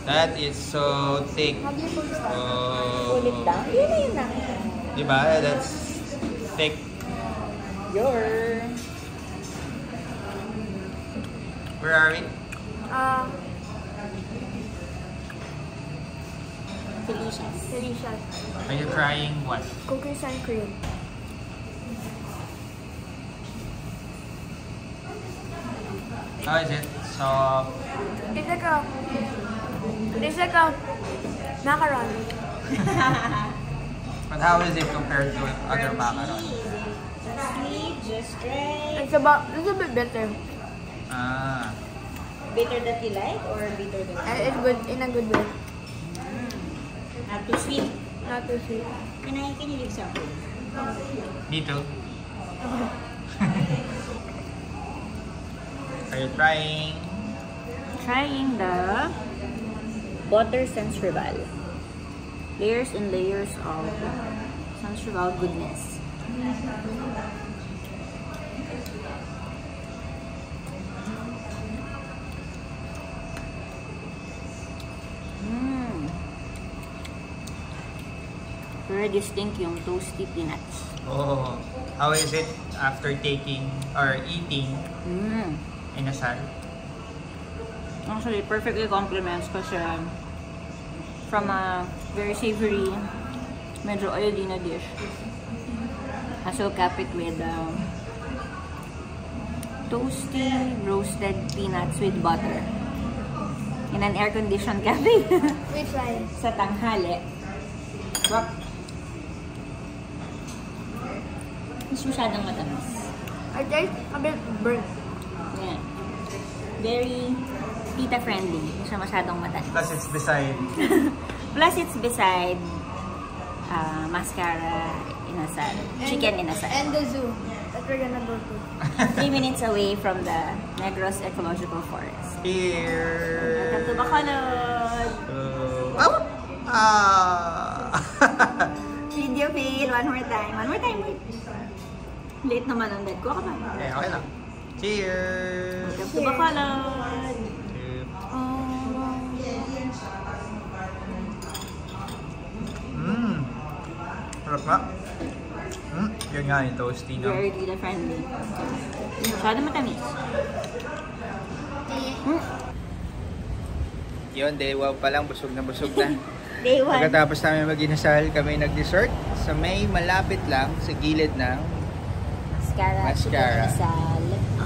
That is so thick. How do you pull it down? Oh. Pull it down? Yun na. Diba? That's thick. Where are we? Delicious. Are you trying what? Cookies and cream. How is it? Soft. It's like a macaroni. But how is it compared to other macaroni? Sweet, just right. It's a bit bitter. Ah. Bitter that you like or bitter that you It's good in a good way. Not too sweet. Not too sweet. Kinilig sa ako. Dito. Are you trying? Trying the butter sensual. Layers and layers of sensual goodness. Very distinct yung toasty peanuts. Oh. How is it after taking or eating inasal? Actually, perfectly complements kasi from a very savory, medyo oily na dish. Also cap it with toasty roasted peanuts with butter in an air-conditioned cafe. We try. Sa tanghali. Wow. Mas masyadong matamis. I taste a bit burnt. Yeah. Very tita-friendly. Hindi siya masyadong matamis. Plus it's beside. Plus it's beside mascara inasal. Chicken inasal. And the zoo that we're gonna go to. 3 minutes away from the Negros Ecological Forest. Here. Welcome to Bacolod! Video fail. One more time. Wait. Late naman ang dead ko. Okay lang. Cheers! Welcome to Bacolod! Sarap nga. Yun nga yung toasty, no? Very tita-friendly. Masyado matamis. Yun, day 1 pa lang. Busog na busog na. Day 1. Pagkatapos namin mag-inasal, kami nag-dessert sa may malapit lang sa gilid ng Mascara. Chicken inasal.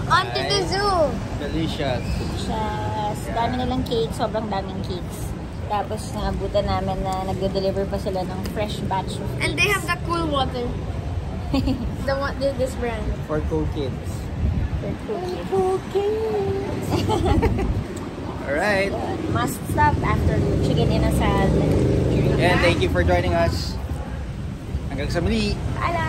On to the zoo! Delicious. Delicious. Dami nilang cake. Sobrang daming cakes. Tapos naabutan namin na nagde-deliver pa sila ng fresh batch of cakes. And they have the cool water. This brand. For cool kids. Cool kids. Alright. Must stop after chicken inasal. And thank you for joining us. Hanggang sa muli. Paalam!